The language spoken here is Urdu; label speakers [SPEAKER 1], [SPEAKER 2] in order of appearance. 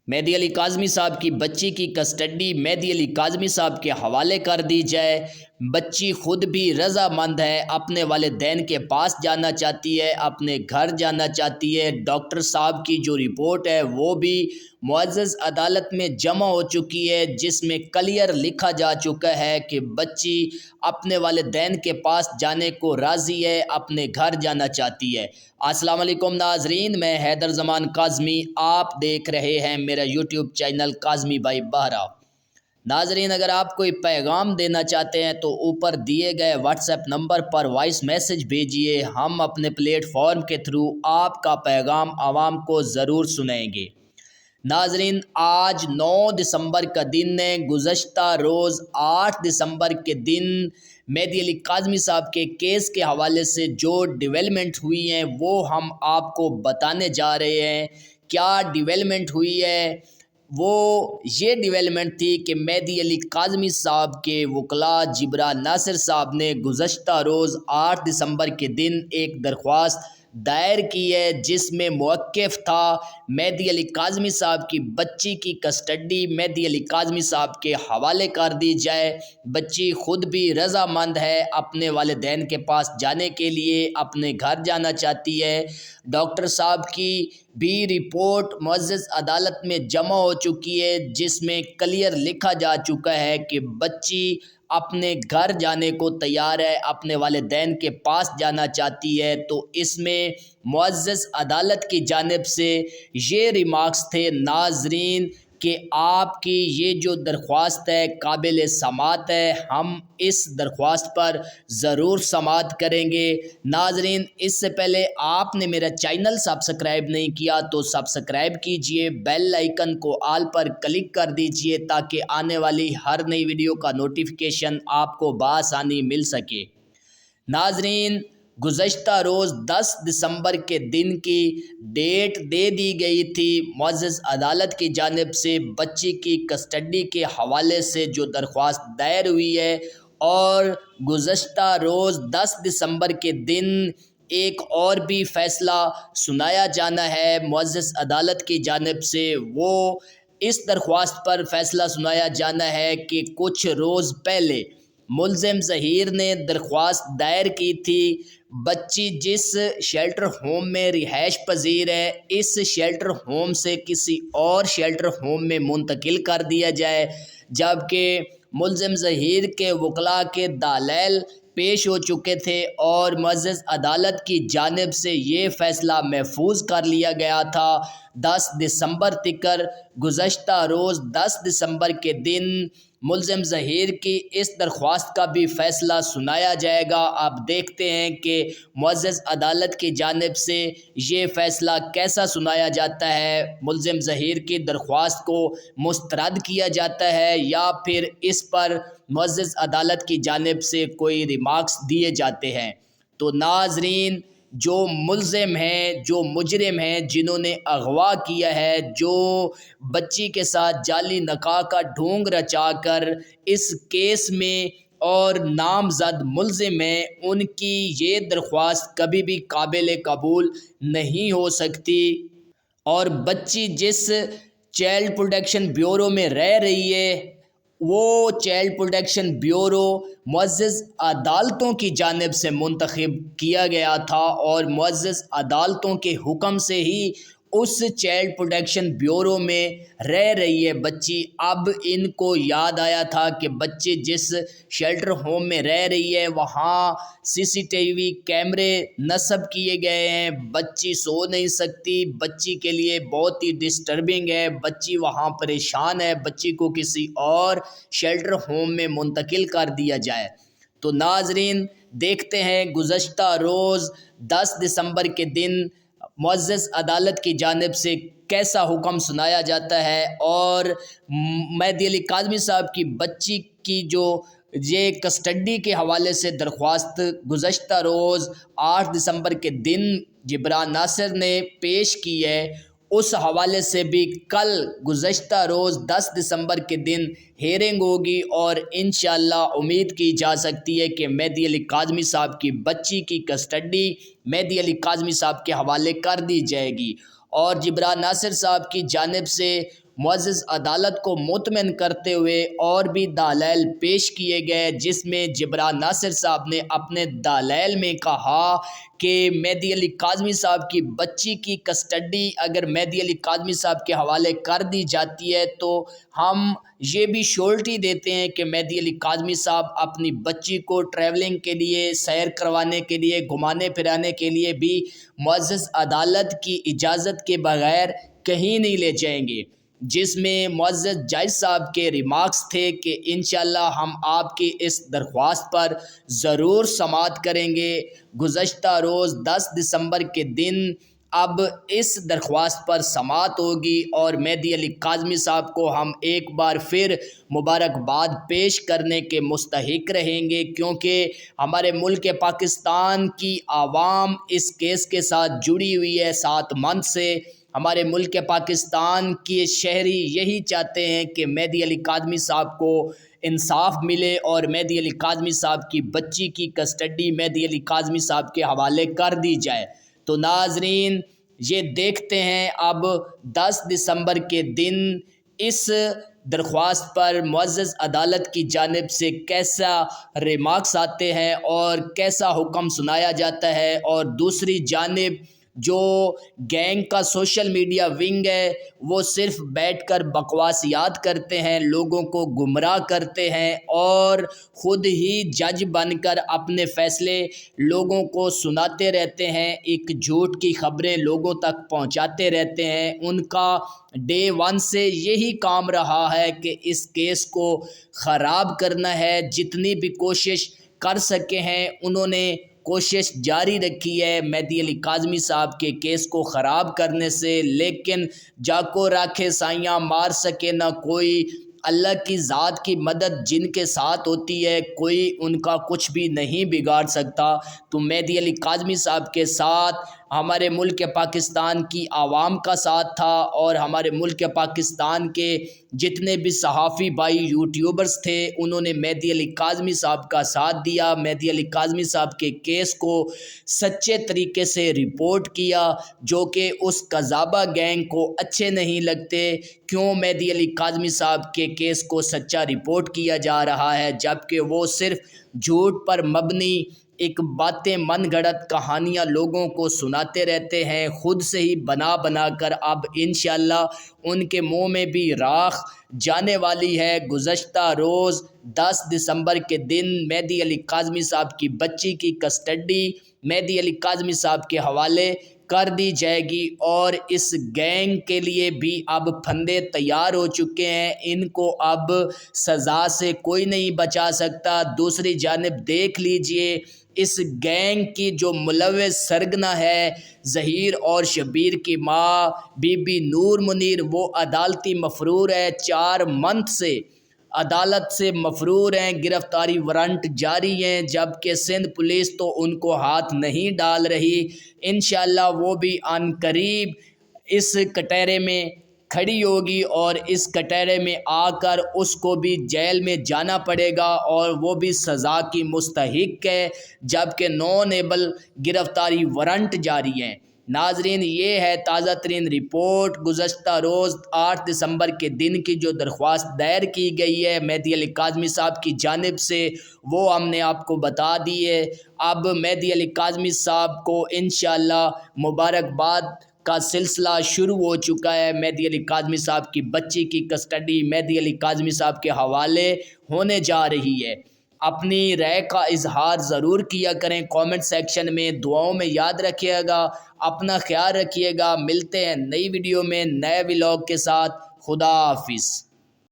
[SPEAKER 1] مہدی علی کاظمی صاحب کی بچی کی کسٹڈی مہدی علی کاظمی صاحب کے حوالے کر دی جائے۔ بچی خود بھی رضامند ہے، اپنے والدین کے پاس جانا چاہتی ہے، اپنے گھر جانا چاہتی ہے۔ ڈاکٹر صاحب کی جو رپورٹ ہے وہ بھی معزز عدالت میں جمع ہو چکی ہے، جس میں کلیئر لکھا جا چکا ہے کہ بچی اپنے والدین کے پاس جانے کو راضی ہے، اپنے گھر جانا چاہتی ہے۔ السلام علیکم ناظرین، میں حیدر زمان کاظمی، آپ دیکھ رہے ہیں میرا یوٹیوب چینل کاظمی بھائی بہرہ۔ ناظرین، اگر آپ کوئی پیغام دینا چاہتے ہیں تو اوپر دیے گئے واٹس ایپ نمبر پر وائس میسج بھیجیے، ہم اپنے پلیٹ فارم کے تھرو آپ کا پیغام عوام کو ضرور سنائیں گے۔ ناظرین، آج 9 دسمبر کا دن ہے۔ گزشتہ روز 8 دسمبر کے دن مہدی علی کاظمی صاحب کے کیس کے حوالے سے جو ڈیولپمنٹ ہوئی ہیں وہ ہم آپ کو بتانے جا رہے ہیں۔ کیا ڈیولپمنٹ ہوئی ہے؟ وہ یہ ڈیولپمنٹ تھی کہ مہدی علی کاظمی صاحب کے وکلاء جبران ناصر صاحب نے گزشتہ روز 8 دسمبر کے دن ایک درخواست دائر کی ہے، جس میں موقف تھا مہدی علی کاظمی صاحب کی بچی کی کسٹڈی مہدی علی کاظمی صاحب کے حوالے کر دی جائے۔ بچی خود بھی رضامند ہے، اپنے والدین کے پاس جانے کے لیے اپنے گھر جانا چاہتی ہے۔ ڈاکٹر صاحب کی بھی رپورٹ معزز عدالت میں جمع ہو چکی ہے، جس میں کلیئر لکھا جا چکا ہے کہ بچی اپنے گھر جانے کو تیار ہے، اپنے والدین کے پاس جانا چاہتی ہے۔ تو اس میں معزز عدالت کی جانب سے یہ ریمارکس تھے ناظرین کہ آپ کی یہ جو درخواست ہے قابل سماعت ہے، ہم اس درخواست پر ضرور سماعت کریں گے۔ ناظرین، اس سے پہلے آپ نے میرا چینل سبسکرائب نہیں کیا تو سبسکرائب کیجئے، بیل آئیکن کو آل پر کلک کر دیجئے تاکہ آنے والی ہر نئی ویڈیو کا نوٹیفیکیشن آپ کو بآسانی مل سکے۔ ناظرین، گزشتہ روز 10 دسمبر کے دن کی ڈیٹ دے دی گئی تھی معزز عدالت کی جانب سے بچی کی کسٹڈی کے حوالے سے جو درخواست دائر ہوئی ہے، اور گزشتہ روز 10 دسمبر کے دن ایک اور بھی فیصلہ سنایا جانا ہے معزز عدالت کی جانب سے۔ وہ اس درخواست پر فیصلہ سنایا جانا ہے کہ کچھ روز پہلے ملزم ظہیر نے درخواست دائر کی تھی بچی جس شیلٹر ہوم میں رہائش پذیر ہے، اس شیلٹر ہوم سے کسی اور شیلٹر ہوم میں منتقل کر دیا جائے، جبکہ ملزم ظہیر کے وکلاء کے دلائل پیش ہو چکے تھے اور معزز عدالت کی جانب سے یہ فیصلہ محفوظ کر لیا گیا تھا 10 دسمبر تکر۔ گزشتہ روز 10 دسمبر کے دن ملزم ظہیر کی اس درخواست کا بھی فیصلہ سنایا جائے گا۔ اب دیکھتے ہیں کہ معزز عدالت کی جانب سے یہ فیصلہ کیسا سنایا جاتا ہے، ملزم ظہیر کی درخواست کو مسترد کیا جاتا ہے یا پھر اس پر معزز عدالت کی جانب سے کوئی ریمارکس دیے جاتے ہیں۔ تو ناظرین، جو ملزم ہیں، جو مجرم ہیں، جنہوں نے اغوا کیا ہے، جو بچی کے ساتھ جعلی نکاح کا ڈھونگ رچا کر اس کیس میں اور نامزد ملزم ہیں، ان کی یہ درخواست کبھی بھی قابل قبول نہیں ہو سکتی۔ اور بچی جس چائلڈ پروٹیکشن بیورو میں رہ رہی ہے، وہ چائلڈ پروٹیکشن بیورو معزز عدالتوں کی جانب سے منتخب کیا گیا تھا اور معزز عدالتوں کے حکم سے ہی اس چائلڈ پروٹیکشن بیورو میں رہ رہی ہے بچی۔ اب ان کو یاد آیا تھا کہ بچی جس شیلٹر ہوم میں رہ رہی ہے وہاں CCTV کیمرے نصب کیے گئے ہیں، بچی سو نہیں سکتی، بچی کے لیے بہت ہی ڈسٹربنگ ہے، بچی وہاں پریشان ہے، بچی کو کسی اور شیلٹر ہوم میں منتقل کر دیا جائے۔ تو ناظرین، دیکھتے ہیں گزشتہ روز 10 دسمبر کے دن معزز عدالت کی جانب سے کیسا حکم سنایا جاتا ہے، اور مہدی علی کاظمی صاحب کی بچی کی جو یہ کسٹڈی کے حوالے سے درخواست گزشتہ روز 8 دسمبر کے دن جبران ناصر نے پیش کی ہے، اس حوالے سے بھی کل گزشتہ روز 10 دسمبر کے دن ہیرنگ ہوگی، اور انشاءاللہ امید کی جا سکتی ہے کہ مہدی علی کاظمی صاحب کی بچی کی کسٹڈی مہدی علی کاظمی صاحب کے حوالے کر دی جائے گی، اور جبران ناصر صاحب کی جانب سے معزز عدالت کو مطمئن کرتے ہوئے اور بھی دلائل پیش کیے گئے، جس میں جبران ناصر صاحب نے اپنے دلائل میں کہا کہ مہدی علی کاظمی صاحب کی بچی کی کسٹڈی اگر مہدی علی کاظمی صاحب کے حوالے کر دی جاتی ہے تو ہم یہ بھی شیورٹی دیتے ہیں کہ مہدی علی کاظمی صاحب اپنی بچی کو ٹریولنگ کے لیے، سیر کروانے کے لیے، گھمانے پھرانے کے لیے بھی معزز عدالت کی اجازت کے بغیر کہیں نہیں لے جائیں گے، جس میں معزز جج صاحب کے ریمارکس تھے کہ انشاءاللہ ہم آپ کی اس درخواست پر ضرور سماعت کریں گے۔ گزشتہ روز 10 دسمبر کے دن اب اس درخواست پر سماعت ہوگی اور مہدی علی کاظمی صاحب کو ہم ایک بار پھر مبارکباد پیش کرنے کے مستحق رہیں گے، کیونکہ ہمارے ملک پاکستان کی عوام اس کیس کے ساتھ جڑی ہوئی ہے 7 منتھ سے۔ ہمارے ملک پاکستان کے شہری یہی چاہتے ہیں کہ مہدی علی کاظمی صاحب کو انصاف ملے اور مہدی علی کاظمی صاحب کی بچی کی کسٹڈی مہدی علی کاظمی صاحب کے حوالے کر دی جائے۔ تو ناظرین یہ دیکھتے ہیں اب 10 دسمبر کے دن اس درخواست پر معزز عدالت کی جانب سے کیسا ریمارکس آتے ہیں اور کیسا حکم سنایا جاتا ہے، اور دوسری جانب جو گینگ کا سوشل میڈیا ونگ ہے وہ صرف بیٹھ کر بکواسیات کرتے ہیں، لوگوں کو گمراہ کرتے ہیں اور خود ہی جج بن کر اپنے فیصلے لوگوں کو سناتے رہتے ہیں، ایک جھوٹ کی خبریں لوگوں تک پہنچاتے رہتے ہیں۔ ان کا ڈے 1 سے یہی کام رہا ہے کہ اس کیس کو خراب کرنا ہے، جتنی بھی کوشش کر سکے ہیں انہوں نے کوشش جاری رکھی ہے مہدی علی کاظمی صاحب کے کیس کو خراب کرنے سے، لیکن جا کو راکھے سائیاں مار سکے نہ کوئی، اللہ کی ذات کی مدد جن کے ساتھ ہوتی ہے کوئی ان کا کچھ بھی نہیں بگاڑ سکتا۔ تو مہدی علی کاظمی صاحب کے ساتھ ہمارے ملک پاکستان کی عوام کا ساتھ تھا، اور ہمارے ملک پاکستان کے جتنے بھی صحافی بھائی یوٹیوبرز تھے انہوں نے مہدی علی کاظمی صاحب کا ساتھ دیا، مہدی علی کاظمی صاحب کے کیس کو سچے طریقے سے رپورٹ کیا، جو کہ اس قذابہ گینگ کو اچھے نہیں لگتے۔ کیوں مہدی علی کاظمی صاحب کے کیس کو سچا رپورٹ کیا جا رہا ہے جبکہ وہ صرف جھوٹ پر مبنی ایک باتیں من گھڑت کہانیاں لوگوں کو سناتے رہتے ہیں، خود سے ہی بنا بنا کر اب انشاءاللہ ان کے منہ میں بھی راکھ جانے والی ہے۔ گزشتہ روز 10 دسمبر کے دن مہدی علی کاظمی صاحب کی بچی کی کسٹڈی مہدی علی کاظمی صاحب کے حوالے کر دی جائے گی، اور اس گینگ کے لیے بھی اب پھندے تیار ہو چکے ہیں، ان کو اب سزا سے کوئی نہیں بچا سکتا۔ دوسری جانب دیکھ لیجئے اس گینگ کی جو ملوث سرگنا ہے ظہیر اور شبیر کی ماں بی بی نور منیر، وہ عدالتی مفرور ہے، 4 منتھ سے عدالت سے مفرور ہیں، گرفتاری وارنٹ جاری ہیں، جبکہ سندھ پولیس تو ان کو ہاتھ نہیں ڈال رہی۔ انشاءاللہ وہ بھی عن قریب اس کٹہرے میں کھڑی ہوگی اور اس کٹہرے میں آ کر اس کو بھی جیل میں جانا پڑے گا اور وہ بھی سزا کی مستحق ہے، جبکہ نان ایبل گرفتاری وارنٹ جاری ہیں۔ ناظرین یہ ہے تازہ ترین رپورٹ گزشتہ روز 8 دسمبر کے دن کی جو درخواست دائر کی گئی ہے مہدی علی کاظمی صاحب کی جانب سے، وہ ہم نے آپ کو بتا دی ہے۔ اب مہدی علی کاظمی صاحب کو انشاءاللہ مبارکباد کا سلسلہ شروع ہو چکا ہے۔ مہدی علی کاظمی صاحب کی بچی کی کسٹڈی مہدی علی کاظمی صاحب کے حوالے ہونے جا رہی ہے۔ اپنی رائے کا اظہار ضرور کیا کریں کامنٹ سیکشن میں، دعاؤں میں یاد رکھیے گا، اپنا خیال رکھیے گا۔ ملتے ہیں نئی ویڈیو میں نئے ولاگ کے ساتھ، خدا حافظ۔